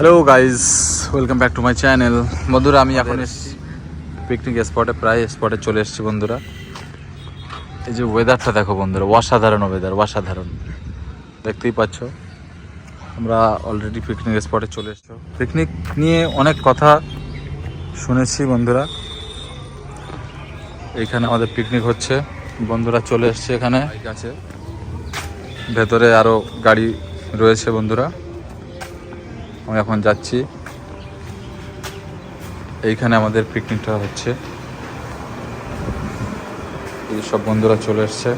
Hello guys, welcome back to my channel. বন্ধুরা, আমি এখন এসেছি পিকনিক স্পটে, প্রায় স্পটে চলে এসেছি বন্ধুরা। এই যে ওয়েদারটা দেখো বন্ধুরা, অসাধারণ ওয়েদার, অসাধারণ। দেখতেই পাচ্ছ, আমরা অলরেডি পিকনিক স্পটে চলে এসেছি। পিকনিক নিয়ে অনেক কথা শুনেছি বন্ধুরা। এইখানে আমাদের পিকনিক হচ্ছে, বন্ধুরা চলে এসছে। এখানে বাইক আছে, ভেতরে আরও গাড়ি রয়েছে বন্ধুরা। আমি এখন যাচ্ছি, এইখানে আমাদের পিকনিকটা হচ্ছে। এই সব বন্ধুরা চলে এসছে,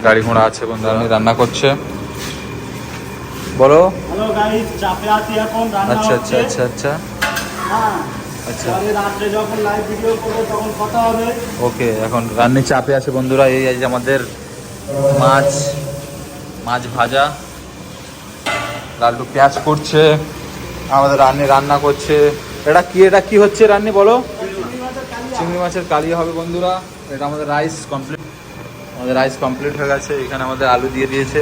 গাড়ি ঘোড়া আছে বন্ধুরা। আমি রান্না করছে, বলো। হ্যালো গাইস, চাপে আছি এখন, রান্না আচ্ছা হচ্ছে। আচ্ছা আচ্ছা আচ্ছা হ্যাঁ, আচ্ছা, পরে রাত্রে যখন লাইভ ভিডিও করব তখন কথা হবে। ওকে। এখন রান্নার চাপে আছে বন্ধুরা। এই যে আমাদের মাছ ভাজা, লালটু পেঁয়াজ করছে, আমাদের রান্না করছে। এটা কি হচ্ছে রান্নি, বলো। চিংড়ি মাছের কালিয়া হবে বন্ধুরা। এটা আমাদের রাইস কমপ্লিট হয়ে গেছে। এখানে আমাদের আলু দিয়ে দিয়েছে।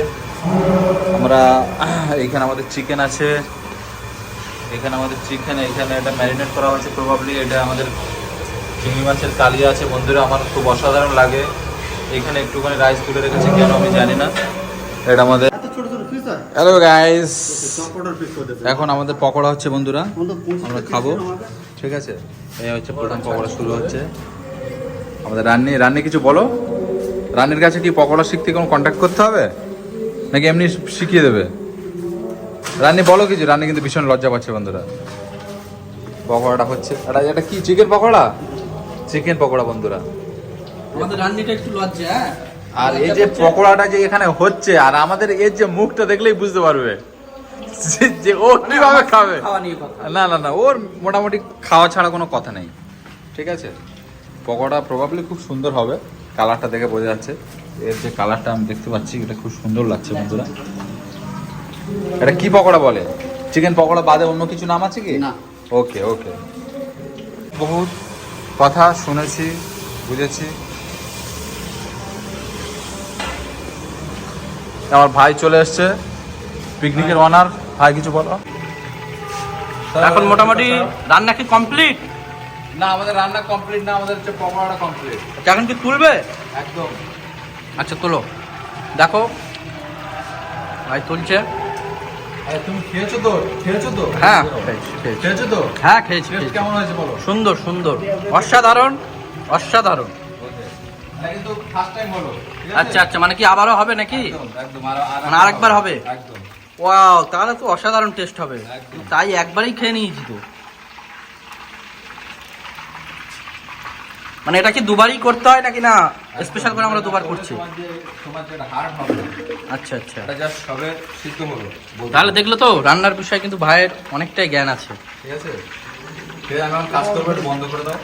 এইখানে আমাদের চিকেন আছে, এখানে এটা ম্যারিনেট করা হয়েছে প্রবাবলি। এটা আমাদের চিংড়ি মাছের কালিয়া আছে বন্ধুরা, আমার খুব অসাধারণ লাগে। এখানে একটুখানি রাইস তুলে রেখেছে, কেন আমি জানি না। এটা আমাদের হ্যালো গাইস, এখন আমাদের পকোড়া হচ্ছে বন্ধুরা, আমরা খাবো। ঠিক আছে, এই হচ্ছে প্রথম পকোড়া শুরু হচ্ছে আমাদের। রান্নি কিছু বলো। রান্নির কাছে কি পকোড়া শিখতে কোনো কন্ট্যাক্ট করতে হবে নাকি এমনি শিখিয়ে দেবে? রান্নি বলো কিছু। রান্নি কিন্তু ভীষণ লজ্জা পাচ্ছে বন্ধুরা। পকোড়াটা হচ্ছে, এটা কি চিকেন পকোড়া বন্ধুরা। আমাদের রান্নিটা একটু লজ্জা। হ্যাঁ, আর এই যে পকোড়াটা যে এখানে হচ্ছে, আর আমাদের এর যে মুখটা দেখলেই বুঝতে পারবে যে ও কিভাবে খাবে। না, ওর মোটামুটি খাওয়া ছাড়া কোনো কথা নেই। ঠিক আছে, পকোড়া প্রবাবলি খুব সুন্দর হবে, কালারটা দেখে বোঝা যাচ্ছে। এর যে কালারটা আমি দেখতে পাচ্ছি, এটা খুব সুন্দর লাগছে বন্ধুরা। এটা কি পকোড়া বলে? চিকেন পকোড়া বাদে অন্য কিছু নাম আছে কি? না। ওকে, বহুত কথা শুনেছি, বুঝেছি। আমার ভাই চলে এসছে, পিকনিকের ওনার। ভাই কিছু বলো। এখন মোটামুটি রান্না কি কমপ্লিট? না, আমাদের রান্না কমপ্লিট না, আমাদের হচ্ছে পকোড়াটা কমপ্লিট। এখন কি তুলবে? একদম। আচ্ছা তোলো, দেখো ভাই তুলছে। আরে তুমি খেয়েছো তো? হ্যাঁ খেয়েছো তো? হ্যাঁ, খেয়েছি। কেমন হয়েছে বলো। সুন্দর, অসাধারণ। এটা কিন্তু ফার্স্ট টাইম হলো। আচ্ছা, মানে কি আবারও হবে নাকি? একদম মানে আরেকবার হবে? একদম। ওয়াও, তাহলে তো অসাধারণ টেস্ট হবে। একদম। তাই একবারই খেয়ে নিয়েছি তো। মানে এটা কি দুবারই করতে হয় নাকি না স্পেশাল করে আমরা দুবার করছি? তোমার যেটা হার্ড হবে, আচ্ছা। এটা জাস্ট সবে সিদ্ধ হলো। তাহলে দেখলো তো, রান্নার বিষয়ে কিন্তু ভাইয়ের অনেকটাই জ্ঞান আছে। ঠিক আছে, আমি এখন কাজ করবো, একটু বন্ধ করে দাও।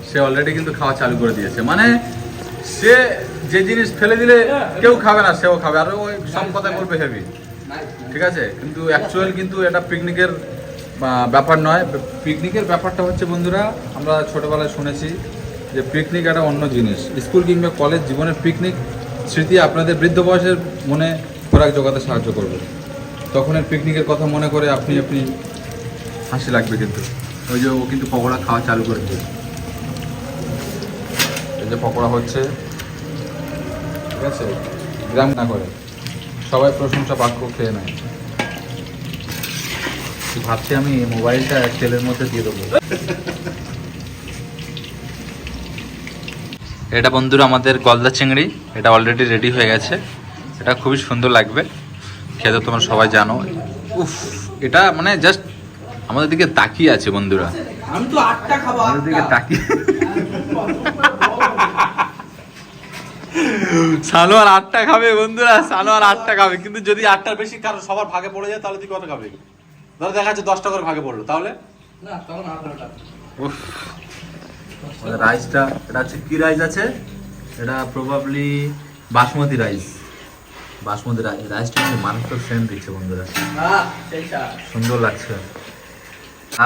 সে অলরেডি কিন্তু খাওয়া চালু করে দিয়েছে। মানে সে যে জিনিস ফেলে দিলে কেউ খাবে না, সেও খাবে। আর ওই সব কথাই বলবে হেভি। ঠিক আছে, কিন্তু অ্যাকচুয়াল কিন্তু এটা পিকনিকের ব্যাপার নয়। পিকনিকের ব্যাপারটা হচ্ছে বন্ধুরা, আমরা ছোটোবেলায় শুনেছি যে পিকনিক একটা অন্য জিনিস। স্কুল কিংবা কলেজ জীবনের পিকনিক স্মৃতি আপনাদের বৃদ্ধ বয়সের মনে খোরাক জোগাতে সাহায্য করবে। তখনের পিকনিকের কথা মনে করে আপনি হাসি লাগবে। কিন্তু ওই যে ও কিন্তু পকোড়া খাওয়া চালু করে দিয়েছে। এই যে পকোড়া হচ্ছে, ঠিক আছে, গ্রাম না করে সবাই প্রশংসা বাক্য খেয়ে নেয়। ভাবছি আমি মোবাইলটা তেলের মধ্যে দিয়ে দেবো। এটা বন্ধুরা আমাদের গলদা চিংড়ি, এটা অলরেডি রেডি হয়ে গেছে। এটা খুবই সুন্দর লাগবে খেতে, তোমরা সবাই জানো। উফ, এটা মানে জাস্ট আমাদের দিকে তাকিয়ে আছে বন্ধুরা। আমি তো 8টা খাবো। আমাদের দিকে তাকিয়ে সালোয়ার 8টা খাবে বন্ধুরা, সালোয়ার 8টা খাবে। কিন্তু যদি 8টার বেশি কারো সবার ভাগে পড়ে যায়, তাহলে তুই কত খাবে? ধরো দেখা যাচ্ছে 10টা করে ভাগে পড়লো, তাহলে না, তখন 18টা। উফ, রাইসটা, এটা হচ্ছে কি রাইস আছে? এটা প্রবাবলি বাসমতি রাইস। বাসমতি রাইসটা কিন্তু মারাত্মক সেন্ট দিচ্ছে বন্ধুরা, সুন্দর লাগছে।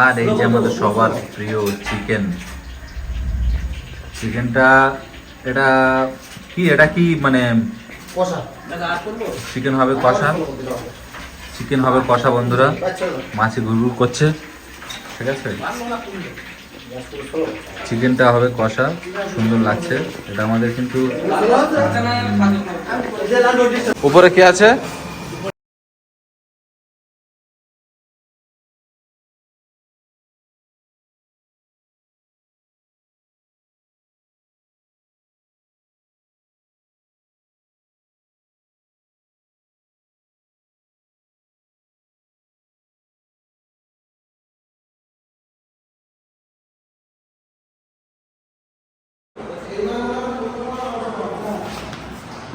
আর এই যে আমাদের সবার প্রিয় চিকেন, চিকেনটা এটা কি মানে চিকেন হবে কষা, চিকেন হবে কষা বন্ধুরা। মাছি ঘুরঘুর করছে, ঠিক আছে। চিকেনটা হবে কষা, সুন্দর লাগছে। এটা আমাদের কিন্তু উপরে কি আছে,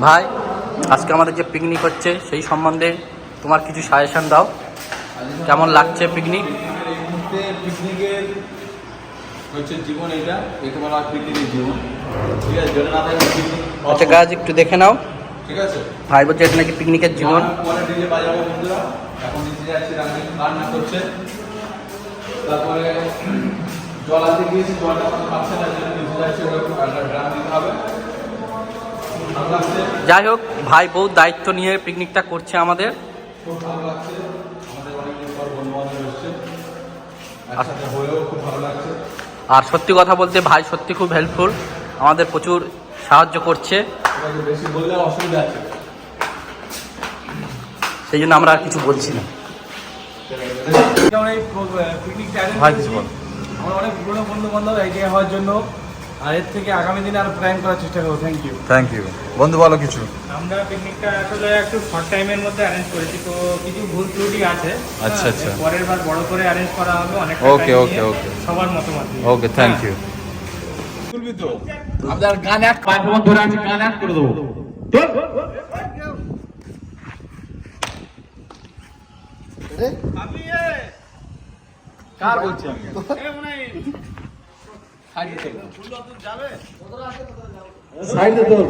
ভাই আজকে আমাদের যে পিকনিক হচ্ছে সেই সম্বন্ধে তোমার কিছু সাজেশন দাও, কেমন লাগছে পিকনিক? এই মুহূর্তে পিকনিকের হচ্ছে জীবন, এটা একে বলা হয় পিকনিকের জীবন, ঠিক আছে। যদি না থাকে পিকনিক। আচ্ছা গাছ একটু দেখে নাও, ঠিক আছে। ভাই বলছে এটা নাকি পিকনিকের জীবন। পরে ডিজে বাজাবো বন্ধুরা, এখন নিচে যাচ্ছি, রান্না করছে। তারপরে জল আনতে গিয়েছি, জলটা এখন পাচ্ছে না, জন্য নিচে যাচ্ছে, ওরা একটু ড্রাম দিতে হবে। ভালো লাগছে, যাই হোক ভাই বউ দায়িত্ব নিয়ে পিকনিকটা করছে আমাদের, খুব ভালো লাগছে। আমাদের অনেকদিন পর বন্ধু বান্ধব এসছে, একসাথে হয়েও খুব ভালো লাগছে। আর সত্যি কথা বলতে ভাই সত্যি খুব হেল্পফুল, আমাদের প্রচুর সাহায্য করছে, বেশি বললে অসুবিধা আছে, সেই জন্য আমরা আর কিছু বলছি না। ভাই কিছু বল। আমার অনেক পুরনো বন্ধু বান্ধব এক জায়গায় হওয়ার জন্য, আর এর থেকে আগামী দিনে আরো প্ল্যান করার চেষ্টা করবো। থ্যাংক ইউ বন্ধু, বলো কিছু। আমরা পিকনিকটা আসলে একটু শর্ট টাইমের মধ্যে অ্যারেঞ্জ করেছি, তো কিছু ভুল ত্রুটি আছে। আচ্ছা, আচ্ছা। পরের বার বড় করে অ্যারেঞ্জ করা হবে, অনেক ওকে ওকে ওকে সবার মতামত নিয়ে। ওকে, থ্যাংক ইউ। তুলবি তো আপনার গান এক পারফরম্যান্স ধরে আছে, গান এক করে দেবো। কার বলছি আমি? সাইডে তোর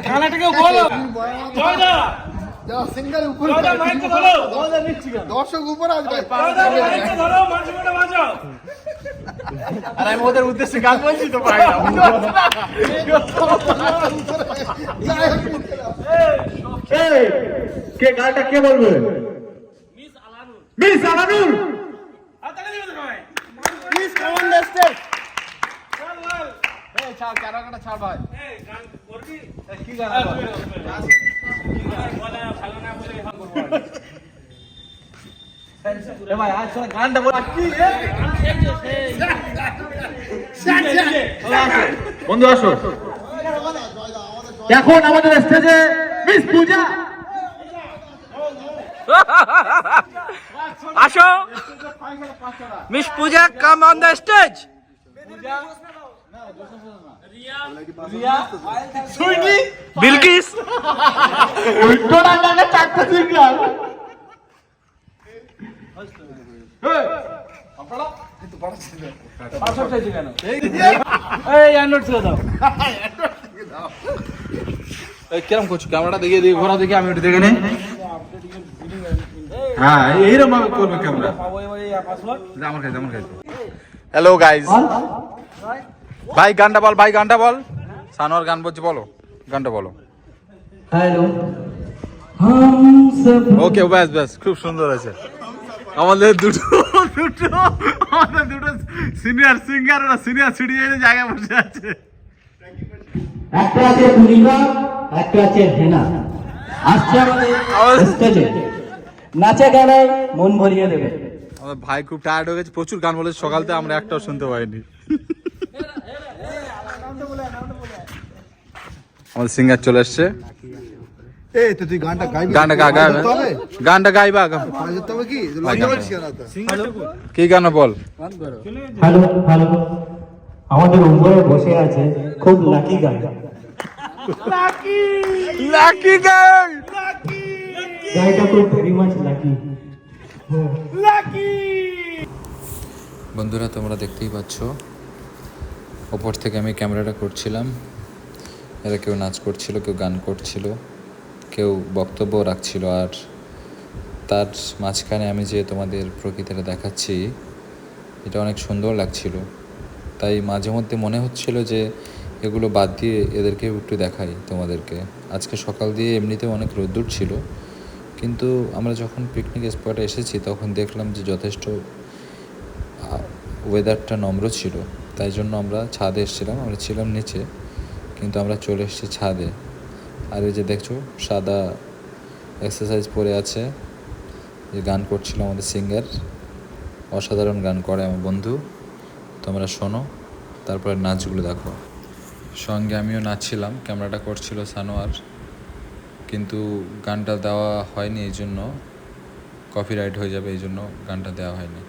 গানাটাকে বলো, জয়দা সিঙ্গার উপরে জয়দা মাইকটা ধরো, জয়দা নিচ্ছি গান, দর্শক উপরে আসবে। জয়দা মাইকটা ধরো, মাঝখানে বাজাও। আর আমি ওদের উদ্দেশ্যে গান বলছি তো পাই না। এই কে গানটা কে বলবে? মিস আলানুর। আতালে দিবে তো ভাই। Miss commander step. চল লাল। এই ছাড় ক্যারাকাটা ছাড় ভাই। এই গান করবি? কি গান করবি? কি গান বলা ভালো না বলে এখন করব। এ ভাই আজ শোনা গানটা বল। কি বন্ধু আসো। এখন আমাদের স্টেজে মিস পূজা। আসো miss Puja, come on the stage. Bilkis কিরম করছো? ক্যামেরাটা দেখিয়ে দিই, ঘোরা দেখি, আমি একটু দেখে নেই। হ্যাঁ এইরকম ভাবে করবে ক্যামেরা। আমার কাছে হ্যালো গাইস, ভাই গানটা বল, ভাই গানটা বল। সানোয়ার গান বলছি, বলো গানটা বলো। হ্যালো ওকে ব্যাস ব্যাস, খুব সুন্দর আছে। আমাদের দুটো সিনিয়র সিঙ্গার, ওরা সিনিয়র সিটিজেনের জায়গায় বসে আছে। একটা আছে পূর্ণিমা, একটা আছে হেনা, আসছে আমাদের স্টেজে, নাচে গানে মন ভরিয়ে দেবে। আমাদের ভাই খুব টায়ার্ড হয়ে গেছে, প্রচুর গান বলেছে সকাল থেকে, আমরা একটাও শুনতে পাইনি। আমাদের সিঙ্গার চলে এসছে। এই তো তুই গানটা গাইবি, গানটা গাইবা, গানটা গাইবা। পারে যেতে হবে কি লজ্জা পাচ্ছি না তো। কি গান বল? হ্যালো হ্যালো, আমাদের উপরে বসে আছে খুব লাকি গান, লাকি গান। গাইটা খুব ভেরি মাচ লাকি। বন্ধুরা তোমরা দেখতেই পাচ্ছ, ওপর থেকে আমি ক্যামেরাটা করছিলাম। এরা কেউ নাচ করছিল, কেউ গান করছিল, কেউ বক্তব্য রাখছিল। আর তার মাঝখানে আমি যে তোমাদের প্রকৃতিটা দেখাচ্ছি, এটা অনেক সুন্দর লাগছিল। তাই মাঝে মধ্যে মনে হচ্ছিল যে এগুলো বাদ দিয়ে এদেরকেও একটু দেখাই তোমাদেরকে। আজকে সকাল দিয়ে এমনিতেও অনেক রোদ্দুর ছিল, কিন্তু আমরা যখন পিকনিক স্পটে এসেছি তখন দেখলাম যে যথেষ্ট ওয়েদারটা নম্র ছিল। তাই জন্য আমরা ছাদে এসেছিলাম, আমরা ছিলাম নিচে, কিন্তু আমরা চলে এসেছি ছাদে। আর এই যে দেখছো সাদা এক্সারসাইজ পরে আছে, যে গান করছিল আমাদের সিঙ্গার, অসাধারণ গান করে আমার বন্ধু। তোমরা শোনো, তারপরে নাচগুলো দেখো। সঙ্গে আমিও নাচছিলাম, ক্যামেরাটা করছিল সানোয়ার, কিন্তু গানটা দেওয়া হয়নি, এই জন্য কপিরাইট হয়ে যাবে, এই জন্য গানটা দেওয়া হয়নি।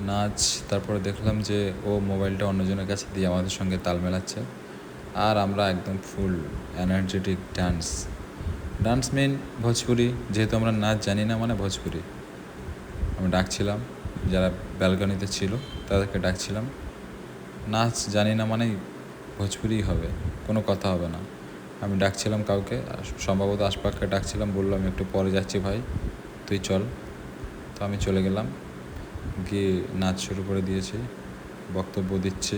নাচ, তারপরে দেখলাম যে ও মোবাইলটা অন্যজনের কাছে দিয়ে আমাদের সঙ্গে তাল মেলাচ্ছে, আর আমরা একদম ফুল এনার্জেটিক ডান্স মেন ভোজপুরি। যেহেতু আমরা নাচ জানি না, মানে ভোজপুরি আমি ডাকছিলাম, যারা ব্যালকনিতে ছিল তাদেরকে ডাকছিলাম। নাচ জানি না মানেই ভোজপুরি হবে, কোনো কথা হবে না। আমি ডাকছিলাম কাউকে, সম্ভবত আশপাশকে ডাকছিলাম, বললো আমি একটু পরে যাচ্ছি ভাই, তুই চল। তো আমি চলে গেলাম, গিয়ে নাচ শুরু করে দিয়েছি, বক্তব্য দিচ্ছি।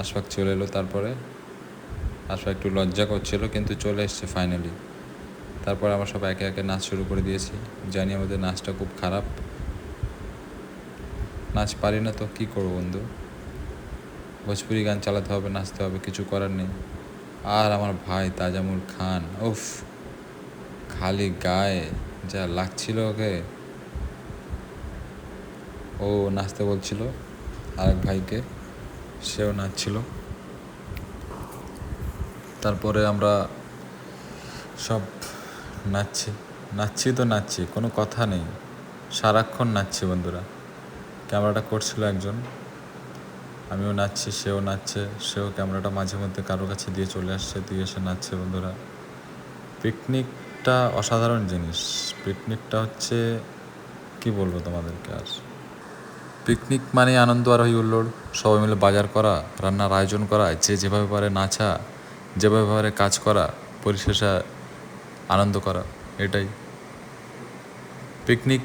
আশফাক চলে এলো, তারপরে আশফাক একটু লজ্জা করছিল, কিন্তু চলে এসছে ফাইনালি। তারপর আমরা সব একে একে নাচ শুরু করে দিয়েছি। জানি আমাদের নাচটা খুব খারাপ, নাচ পারি না, তো কী করবো বন্ধু, ভোজপুরি গান চালাতে হবে, নাচতে হবে, কিছু করার নেই। আর আমার ভাই তাজামুল খান, উফ, খালি গায়ে যা লাগছিল ওকে। ও নাচতে বলছিল আরেক ভাইকে, সেও নাচছিল। তারপরে আমরা সব নাচছি, কোনো কথা নেই, সারাক্ষণ নাচছি বন্ধুরা। ক্যামেরাটা করছিল একজন, আমিও নাচছি, সেও নাচছে, সেও ক্যামেরাটা মাঝে মধ্যে কারো কাছে দিয়ে চলে আসছে, দিয়ে এসে নাচছে বন্ধুরা। পিকনিকটা অসাধারণ জিনিস। পিকনিকটা হচ্ছে, কি বলবো তোমাদেরকে, আর পিকনিক মানে আনন্দ আর হই হুল্লোড়, সবাই মিলে বাজার করা, রান্নার আয়োজন করা, যে যেভাবে পারে নাচা, যেভাবে পারে কাজ করা, পরিশেষে আনন্দ করা, এটাই পিকনিক।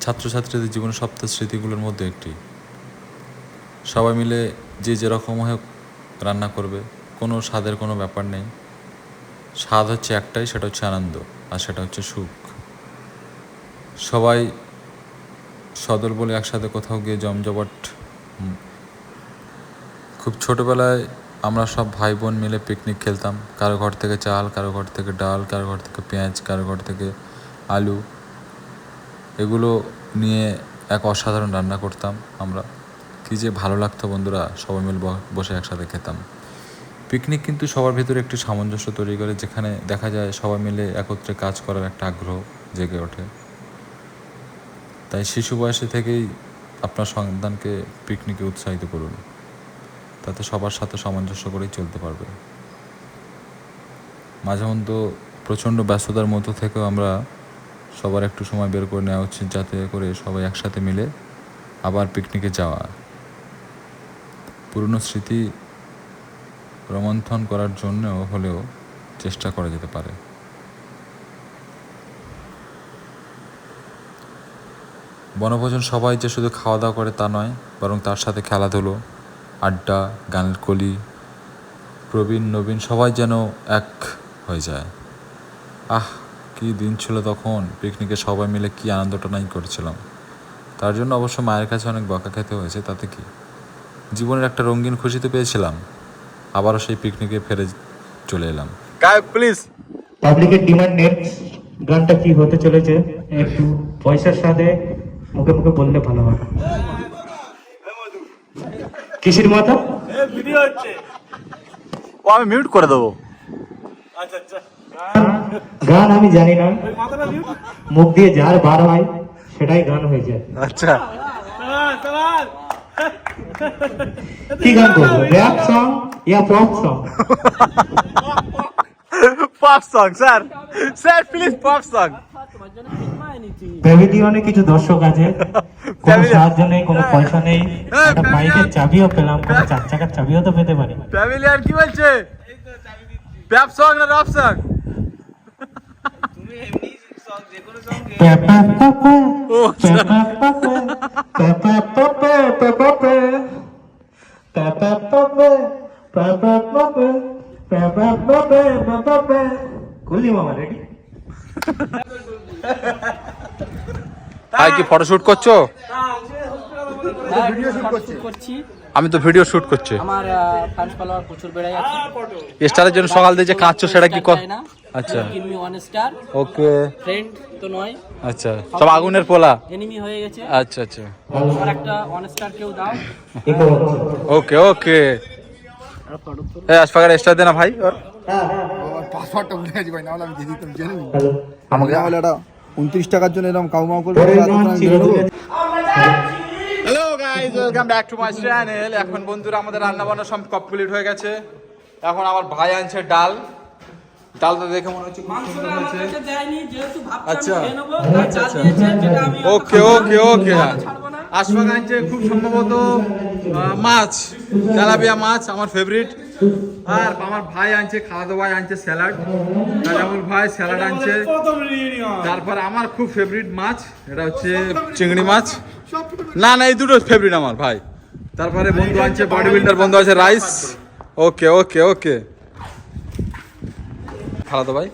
ছাত্রছাত্রীদের জীবনের সপ্তাহ স্মৃতিগুলোর মধ্যে একটি। সবাই মিলে যে যেরকম হোক রান্না করবে, কোনো স্বাদের কোনো ব্যাপার নেই। স্বাদ হচ্ছে একটাই, সেটা হচ্ছে আনন্দ, আর সেটা হচ্ছে সুখ। সবাই সদল বলে একসাথে কোথাও গিয়ে জমজমাট। খুব ছোটোবেলায় আমরা সব ভাই বোন মিলে পিকনিক খেলতাম, কারো ঘর থেকে চাল, কারো ঘর থেকে ডাল, কারো ঘর থেকে পেঁয়াজ, কারো ঘর থেকে আলু, এগুলো নিয়ে এক অসাধারণ রান্না করতাম আমরা। কী যে ভালো লাগতো বন্ধুরা, সবাই মিলে বসে একসাথে খেতাম। পিকনিক কিন্তু সবার ভিতরে একটি সামঞ্জস্য তৈরি করে, যেখানে দেখা যায় সবাই মিলে একত্রে কাজ করার একটা আগ্রহ জেগে ওঠে। তাই শিশু বয়সে থেকেই আপনার সন্তানকে পিকনিকে উৎসাহিত করুন, তাতে সবার সাথে সামঞ্জস্য করেই চলতে পারবে। মাঝে মধ্যে প্রচণ্ড ব্যস্ততার মধ্যে থেকেও আমরা সবার একটু সময় বের করে নেওয়া উচিত, যাতে করে সবাই একসাথে মিলে আবার পিকনিকে যাওয়া, পুরনো স্মৃতি রোমন্থন করার জন্যও হলেও চেষ্টা করা যেতে পারে। বনভোজন সবাই যে শুধু খাওয়া দাওয়া করে তা নয়, বরং তার সাথে খেলাধুলো, আড্ডা, গানের কলি, প্রবীণ নবীন সবাই যেন এক হয়ে যায়। কী দিন ছিল তখন, পিকনিকে সবাই মিলে কী আনন্দটা নাই করেছিলাম। তার জন্য অবশ্য মায়ের কাছে অনেক বকা খেতে হয়েছে, তাতে কি, জীবনের একটা রঙিন খুশি তো পেয়েছিলাম। আবারও সেই পিকনিকে ফেরে চলে এলাম। প্লিজ। পাবলিকের ডিমান্ড নেক্সট গানটা কি হতে চলেছে একটু পয়সার সাথে মুখে মুখে বললে ভালো হয়। কিসের মতো ভিডিও হচ্ছে, ও আমি মিউট করে দেবো। আচ্ছা গান আমি জানি না, মুখ দিয়ে যার বার হয় সেটাই গান হয়ে যায়। আচ্ছা, কি গান করবো, র‍্যাপ সং ইয়া pop song? Pop song sir, sir please pop song. ভেবে দিও, অনেক কিছু দর্শক আছে কোনো সাহায্য নেই, কোনো পয়সা নেই, একটা বাইকের চাবিও পেলাম, কোনো 4 চাকার চাবিও তো পেতে পারি। ফ্যামিলি আর কি বলছে? ব্যবসা না ব্যবসা? করলি মামা রেডি? ভাই কি ফটোশুট করছো? ভিডিও শুট করছি। আমি তো ভিডিও শুট করছি। আমার ফ্যান ফলোয়ার প্রচুর বেড়ে যাচ্ছে। স্টারের জন্য সকাল থেকে যে কাঁদছো সেটা কি কর? আচ্ছা গিভ মি 1 স্টার। ওকে ফ্রেন্ড তো নয়, আচ্ছা সব আগুনের পোলা। এনিমি হয়ে গেছে। আচ্ছা আচ্ছা আমার একটা 1 স্টার কেউ দাও। ওকে ওকে। এই আশফাকের স্টার দে না ভাই। ওর পাসওয়ার্ডটা ভুলে গেছি ভাই, নাহলে আমি দিয়ে দিতাম, জেনে নি। আমাকে নাহলে এটা 29 টাকার জন্য এরকম কাউমাউ করবে। Hello guys, welcome back to my channel. এখন বন্ধুরা আমাদের রান্না বান্না সব কমপ্লিট হয়ে গেছে। এখন আমার ভাই আনছে ডাল। ডালটা দেখে মনে হচ্ছে খুব সুন্দর হয়েছে। আচ্ছা ওকে ওকে ওকে। আশফাক আনছে খুব সম্ভবত মাছ, তেলাপিয়া মাছ, আমার ফেভারিট। আর আমার ভাই আনছে, খালাদো ভাই আনছে স্যালাড। রাজামুল ভাই স্যালাড আনছে। তারপর আমার খুব ফেভারিট মাছ, এটা হচ্ছে চিংড়ি মাছ। না না এই দুটো ফেভারিট আমার ভাই। তারপরে বন্ধু আনছে, বডি বিল্ডার বন্ধু আছে, রাইস। ওকে ওকে ওকে। খালাদো ভাই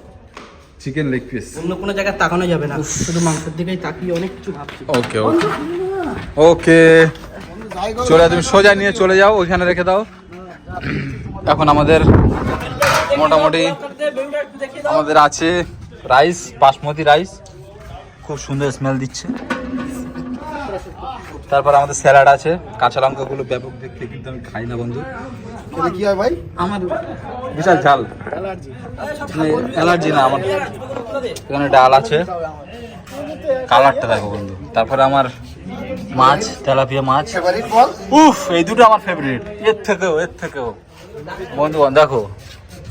চিকেন লেগ পিস। অন্য কোনো জায়গায় তাকানো যাবে না, শুধু মাংসের দিকেই তাকিয়ে অনেক কিছু ভাবছি। ওকে ওকে ওকে। চলে তুমি সোজা নিয়ে চলে যাও, ওইখানে রেখে দাও। এখন আমাদের মোটামুটি আমাদের আছে রাইস, বাসমতি রাইস, খুব সুন্দর স্মেল দিচ্ছে। তারপর আমাদের স্যালাড আছে, কাঁচা লঙ্কাগুলো ব্যাপক দেখতে, কিন্তু আমি খাই না বন্ধু। এটা কি হয় ভাই? আমার বিশাল ঝাল, অ্যালার্জি না আমার। এখানে ডাল আছে, কালারটা দেখো বন্ধু। তারপরে আমার মাছ, তেলাপিয়া মাছ। ফেভারিট বল? উফ, এই দুটো আমার ফেভারিট। এর থেকেও বন্ধু দেখো,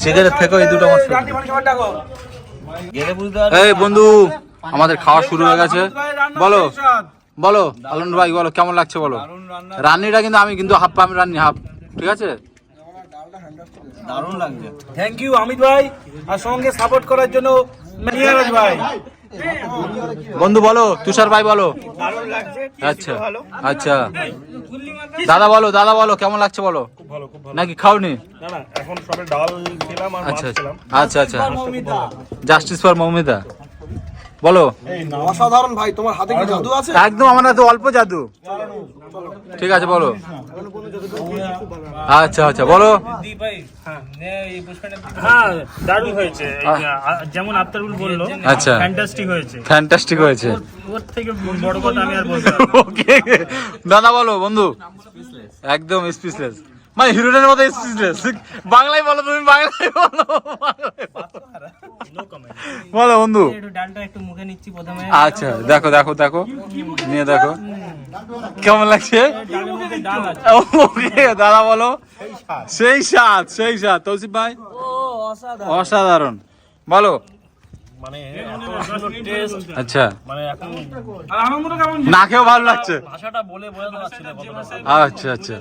চিকেনের থেকেও এই দুটো আমার ফেভারিট। এই বন্ধু আমাদের খাওয়া শুরু হয়ে গেছে। বলো বলো আলন ভাই, বলো কেমন লাগছে বলো। রান্নিটা কিন্তু আমি কিন্তু হাফ, আমি রান্নি হাফ, ঠিক আছে? দারুণ লাগছে। থ্যাংক ইউ অমিত ভাই, আর সঙ্গে সাপোর্ট করার জন্য মিরাজ ভাই। বন্ধু বলো, তুষার ভাই বলো। দারুণ লাগছে। আচ্ছা আচ্ছা। দাদা বলো কেমন লাগছে বলো। খুব ভালো। নাকি খাওনি? না না, এখন সবে ডাল খেলাম আর মাছ আচ্ছা খেলাম। আচ্ছা আচ্ছা। জাস্টিস ফর মৌমিতা বলো। অসাধারণ ভাই, তোমার হাতে কি জাদু আছে? একদম আমার হাতে অল্প জাদু। ঠিক আছে বলো। আচ্ছা আচ্ছা বলো। হ্যাঁ দারুণ হয়েছে। যেমন আফতারুল বললো, আচ্ছা ফ্যান্টাস্টিক হয়েছে। ফ্যান্টাস্টিক হয়েছে। ওর থেকে বড় কথা আমি আর বলবো না। ওকে দাদা বলো বন্ধু। একদম স্পিচলেস, মানে হিরোইনের মতো স্পিচলেস। বাংলায় বলো, তুমি বাংলায় বলো। বলো বন্ধু। একটু ডালটা একটু মুখে নিচ্ছি প্রথমে। আচ্ছা দেখো দেখো দেখো, নিয়ে দেখো কেমন লাগছে। ডালের মধ্যে ডাল আছে। ওকে দাদা বলো। সেই স্বাদ সেই স্বাদ। তৌসিফ ভাই অসাধারণ বলো। মানে টেস্ট, আচ্ছা মানে এখন আর আমার মতো কেমন না খেয়েও ভালো লাগছে। ভাষাটা বলে বোঝাতে পারছি না কতটা। আচ্ছা আচ্ছা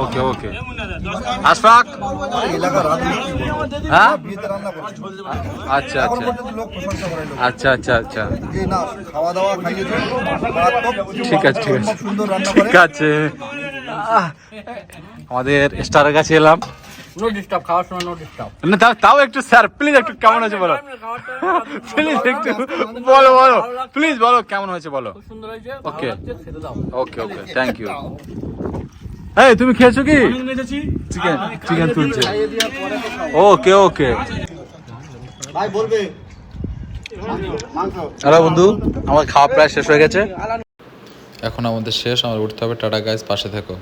ওকে ওকে। আশফাক এলাকার রান্না হ্যাঁ বিয়েতে রান্না করছে, আচ্ছা এখন আচ্ছা পর্যন্ত লোক প্রশংসা করে লোক। আচ্ছা আচ্ছা আচ্ছা যে না, খাওয়া দাওয়া খাইয়েছে মারাত্মক। ঠিক আছে ঠিক আছে খুব সুন্দর রান্না করে। ঠিক আছে। আমাদের স্টারের কাছে এলাম। নো ডিস্টার্ব, খাওয়ার সময় নো ডিস্টার্ব। না তাও একটু স্যার প্লিজ একটু কেমন হয়েছে বলো। প্লিজ একটু বলো বলো প্লিজ বলো কেমন হয়েছে বলো। সুন্দর হয়েছে, ওকে খেতে দাও। ওকে ওকে থ্যাংক ইউ। এই তুমি খেয়েছো কি? চিকেন চিকেন তুলছে। ওকে ওকে। ভাই বলবে হ্যালো বন্ধু, আমার খাওয়া প্রায় শেষ হয়ে গেছে। এখন আমাদের শেষ, আমার উঠতে হবে। টাটা গাইস, পাশে থেকো।